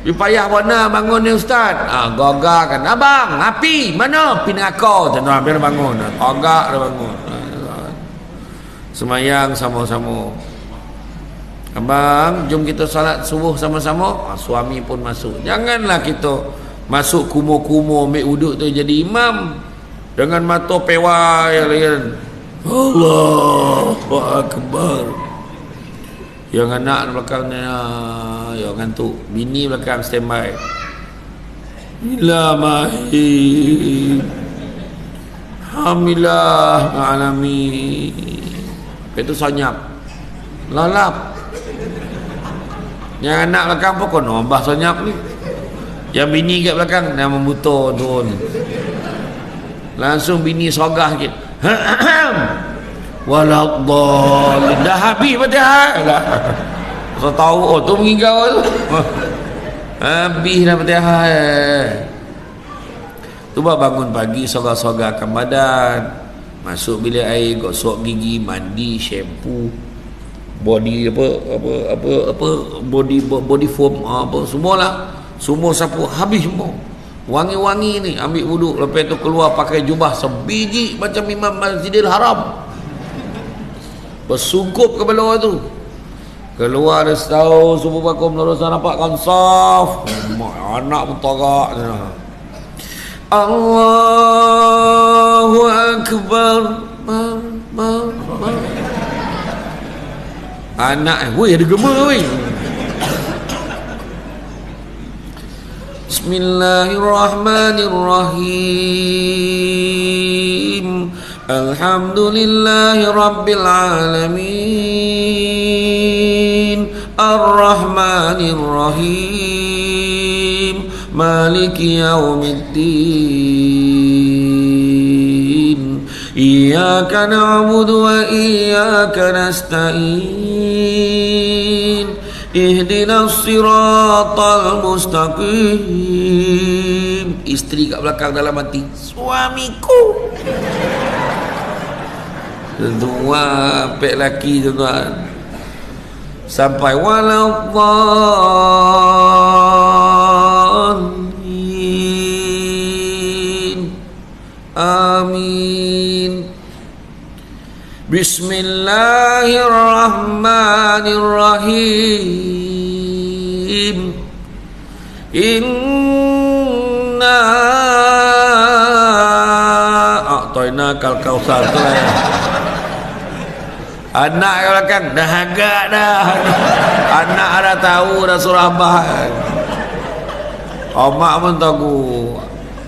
You payah mana bangun ni ustaz? Gagak kan. Abang, api mana? Pi neraka. Tuan-tuan biar bangun. Gagak dah bangun. Semayang sama-sama. Abang, jom kita salat subuh sama-sama. Suami pun masuk. Janganlah kita masuk kumuh-kumuh ambil wuduk tu jadi imam dengan mata pewai kan. Allahu Akbar. Yang anak belakang ni yang ngantuk, bini belakang standby. Ila mahid Alhamdulillah alamin. Lepas tu senyap lalap. Yang anak belakang pun kono abah senyap ni. Yang bini kat belakang dah membutuh turun. Langsung bini sogah sikit. Waladhdallin. Dah habis Fatihah dah. Saya tahu tu mengigau tu. Habis dah Fatihah. Tu bangun pagi sogar-sogarkan badan, masuk bilik air, gosok gigi, mandi, shampoo, body body foam apa semualah. Semua sapu habis semua. Wangi-wangi ni ambil wuduk, lepas tu keluar pakai jubah sebiji macam Imam Masjidil Haram. Bersungkup ke bawah tu. Keluar dia setahun subuh bakum terusan nampakkan saf. Anak pun tagak. Allahu Akbar. Anak weh ada gema weh. Bismillahirrahmanirrahim. Alhamdulillahi Rabbil Alamin. Ar-Rahmanir-Rahim. Maliki Yawmiddin. Iyyaka na'budu wa iyyaka nasta'in. Ihdinas siratal mustaqim. Isteri kat belakang dalam hati, suamiku. Dua pek laki tuan-tuan. Sampai waladhdallin. Amin. Bismillahirrahmanirrahim. Inna a'tainakal kautsar. Anak kat belakang dah agak dah. Anak dah tahu dah surah Abah. Mak pun tahu.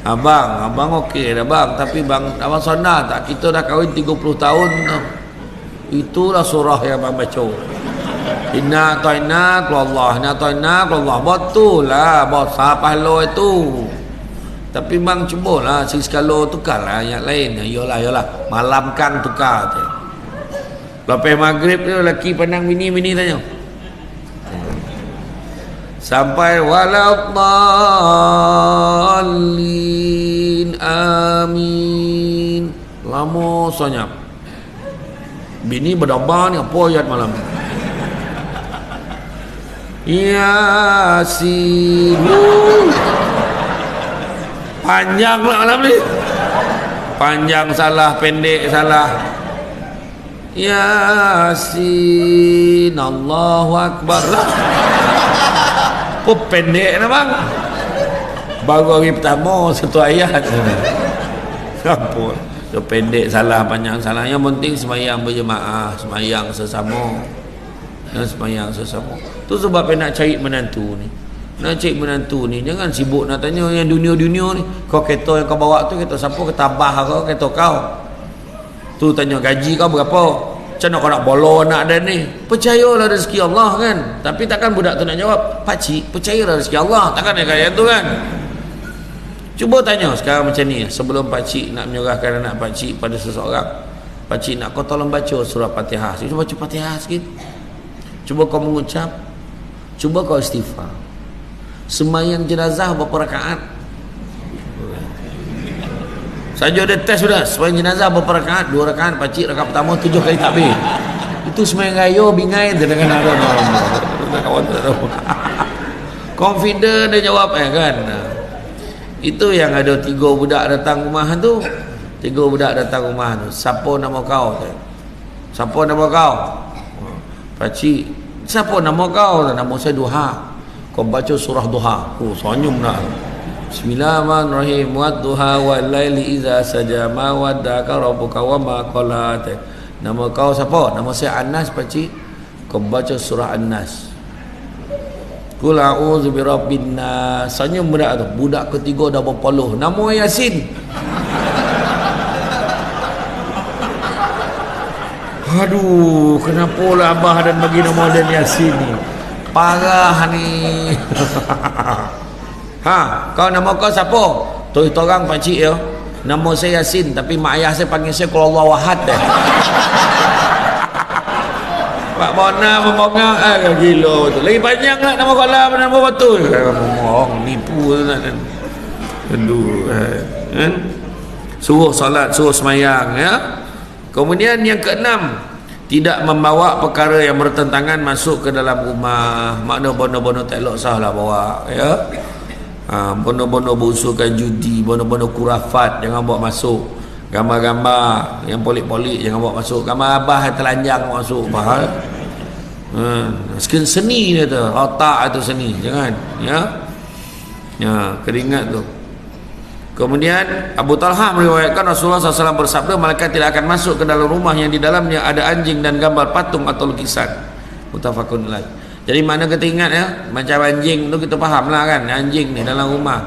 Abang okey dah bang, tapi bang abang sadar tak kita dah kahwin 30 tahun dah. Itulah surah yang abang baca. Inna ta'ina Allah, inna ta'ina Allah. Betul lah bahasa pahala itu. Tapi bang cubalah sekali tukarlah ayat lain. Yalah malam kan tukar tu. Lepas maghrib tu lelaki pandang bini tanya. Sampai waladhdallin. Amin. Lama senyap. Bini berdoa ni apa ayat malam? Yasin. Panjang lah malam ni. Panjang salah, pendek salah. Yasin. Allahu Akbar lah. Apa pendek lah bang. Baru hari pertama satu ayat. Apa so, pendek salah, panjang salah. Yang penting sembahyang berjemaah, sembahyang sesama. Dan sembahyang sesama. Tu sebab nak cari menantu ni. Nak cari menantu ni jangan sibuk nak tanya yang dunia-dunia ni. Kau kereta yang kau bawa tu kereta siapa? Kereta abah kau, kereta kau. Tu tanya gaji kau berapa? Macam mana kau nak bolo anak dan ni? Percayalah rezeki Allah kan. Tapi takkan budak tu nak jawab, pakcik percayalah rezeki Allah. Takkan dia kaya tu kan. Cuba tanya sekarang macam ni, sebelum pakcik nak menyerahkan anak pakcik pada seseorang, pakcik nak kau tolong baca surah Fatihah. Cuba baca Fatihah sikit. Cuba kau mengucap. Cuba kau istighfar. Sembahyang jenazah berapa rakaat? Saja ada test sudah. Sembahyang jenazah berapa rakaat? 2 rakaat. Pakcik rakaat pertama 7 kali takbir. Itu sembahyang raya bingai dengan ada. Kau confident dia jawab kan. Itu yang ada 3 budak datang rumah tu. 3 budak datang rumah tu. Siapa nama kau tu? Siapa nama kau? Pakcik, siapa nama kau? Nama saya Duha. Kau baca surah Duha. Oh, senyum nak. Bismillahirrahmanirrahim. Wadduha wal laili idza saja ma waddaka rabbuka wa ma qala. Nama kau siapa? Nama saya Anas, pakcik. Kau baca surah An-Nas. Qul a'udzu birabbin nas. Senyum budak tu. Budak ketiga dah berpeluh. Nama Yasin. Aduh, kenapa lah abah dan bagi nama dan Yasin ni? Parah ni. Kau nama kau siapa? Tu orang pakcik ya. Nama saya Yasin, tapi mak ayah saya panggil saya Qul Huwallahu Ahad dah. Pak Bona memongong gila tu. Lagi panjang lah nama kala nama betul. Memongong nipu tu kan. Aduh kan. Suruh solat, suruh semayang ya. Kemudian yang keenam, tidak membawa perkara yang bertentangan masuk ke dalam rumah. Makna bono-bono tak elok sah lah bawa ya. Bono-bono berusulkan judi, bono-bono kurafat jangan bawa masuk. Gambar-gambar yang polik-polik jangan bawa masuk. Gambar abah yang telanjang masuk bahal. Seni dia tu, otak itu seni, jangan ya. Keringat tu. Kemudian Abu Talha meriwayatkan Rasulullah SAW bersabda, malaikat tidak akan masuk ke dalam rumah yang di dalamnya ada anjing dan gambar patung atau lukisan. Muttafaqun alaih. Jadi mana kita ingat ya, macam anjing tu kita faham lah kan, anjing ni dalam rumah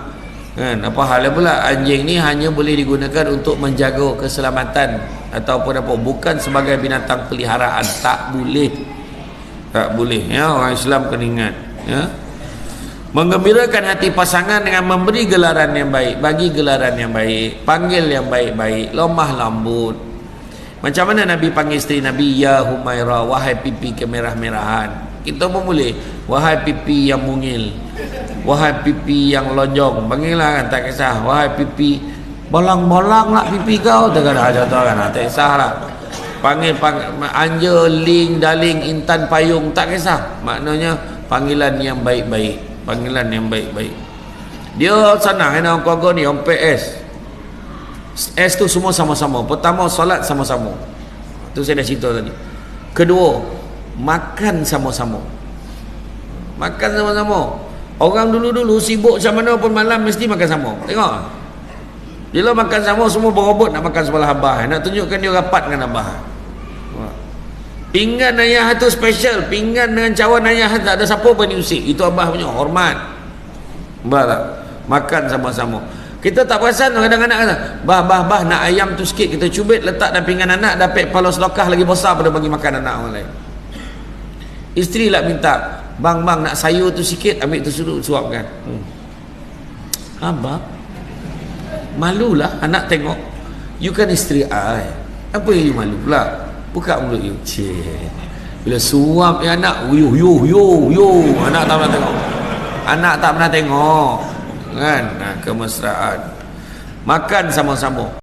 kan. Apa halnya pula anjing ni hanya boleh digunakan untuk menjaga keselamatan ataupun apa, bukan sebagai binatang peliharaan. Tak boleh, tak boleh ya. Orang Islam kena ingat ya. Menggembirakan hati pasangan dengan memberi gelaran yang baik, bagi gelaran yang baik, panggil yang baik-baik, lemah lembut. Macam mana Nabi panggil isteri Nabi? Ya Humaira, wahai pipi kemerah-merahan. Kita pun boleh, wahai pipi yang mungil, wahai pipi yang lonjong. Panggillah kan, tak kisah. Wahai pipi bolang-bolang lah pipi kau, tak ada contoh kan, tak kisah lah. Panggil anja, ling, daling, intan, payung, tak kisah. Maknanya panggilan yang baik-baik, panggilan yang baik-baik. Dia senang kan orang keluarga ni, orang PS. S tu semua sama-sama. Pertama, solat sama-sama. Tu saya dah cerita tadi. Kedua, makan sama-sama. Makan sama-sama. Orang dulu-dulu sibuk macam mana pun malam mesti makan sama. Tengok. Bila makan sama semua berobot nak makan sebelah abah. Nak tunjukkan dia rapat dengan abah. Pinggan ayah tu special. Pinggan dengan cawan ayah tak ada siapa pun diusik. Itu abah punya hormat. Bah tak? Makan sama-sama. Kita tak perasan kadang-kadang kata, bah nak ayam tu sikit, kita cubit letak dalam pinggan anak, dapat palau selokah lagi besar pada bagi makan anak orang lain. Isteri lah minta, bang nak sayur tu sikit, ambil tu suapkan. Abang malulah anak tengok. You kan isteri I, apa yang you malu pula? Buka mulut you. Bila suap ya anak, yo anak tak pernah tengok. Anak tak pernah tengok kan. Kemesraan. Makan sama-sama.